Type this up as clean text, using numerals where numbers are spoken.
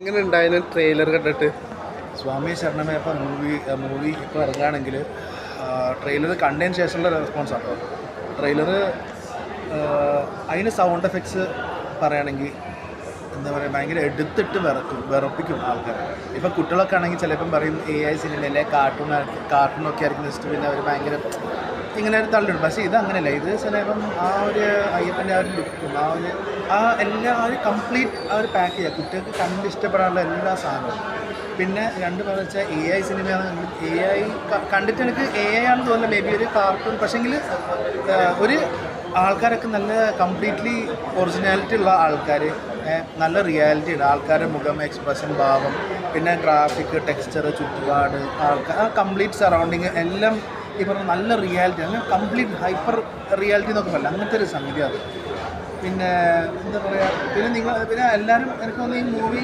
എങ്ങനെ ഉണ്ടായിരുന്നു ട്രെയിലർ കണ്ടിട്ട്? സ്വാമി ശരണമയ്യപ്പ മൂവി ഇപ്പോൾ ഇറങ്ങുകയാണെങ്കിൽ ട്രെയിലർ കണ്ടതിന് ശേഷമുള്ള റെസ്പോൺസ് ആണ്. ട്രെയിലർ അതിന് സൗണ്ട് എഫക്ട്സ് പറയുകയാണെങ്കിൽ എന്താ പറയുക, ഭയങ്കര എടുത്തിട്ട് വിറപ്പിക്കും ആൾക്കാർ. ഇപ്പോൾ കുട്ടികളൊക്കെ ആണെങ്കിൽ ചിലപ്പം പറയും AI സിനിമയിലെ കാർട്ടൂണൊക്കെ ആയിരിക്കും ജസ്റ്റ്, പിന്നെ അവർ ഭയങ്കര ഇങ്ങനെ ഒരു തള്ളിടും. പക്ഷേ ഇത് അങ്ങനെയല്ല. ഇത് ചിലപ്പം ആ ഒരു അയ്യപ്പൻ്റെ ആ ഒരു ലുക്കും എല്ലാ ഒരു കംപ്ലീറ്റ് ആ ഒരു പാക്ക് ചെയ്യുക, കുട്ടികൾക്ക് കണ്ട് ഇഷ്ടപ്പെടാനുള്ള എല്ലാ സാധനവും. പിന്നെ രണ്ട് പറഞ്ഞു വെച്ചാൽ AI സിനിമയാണ്. AI കണ്ടിട്ട് എനിക്ക് AI ആണെന്ന് തോന്നുന്നില്ല, മേ ബി ഒരു കാർട്ടൂൺ. പക്ഷേങ്കിൽ ഒരു ആൾക്കാരൊക്കെ നല്ല കംപ്ലീറ്റ്ലി ഒറിജിനാലിറ്റി ഉള്ള ആൾക്കാർ, നല്ല റിയാലിറ്റി ഉണ്ട് ആൾക്കാരുടെ മുഖം, എക്സ്പ്രഷൻ, ഭാവം, പിന്നെ ഗ്രാഫിക്, ടെക്സ്ചർ, ചുറ്റുപാട്, ആൾക്കാർ ആ കംപ്ലീറ്റ് സറൗണ്ടിങ് എല്ലാം ഈ പറഞ്ഞ നല്ല റിയാലിറ്റി, അങ്ങനെ കംപ്ലീറ്റ് ഹൈപ്പർ റിയാലിറ്റി എന്നൊക്കെ പറയില്ല, അങ്ങനത്തെ ഒരു സംഗതി അത്. പിന്നെ എന്താ പറയുക, പിന്നെ എല്ലാവരും എനിക്ക് തോന്നുന്നു ഈ മൂവി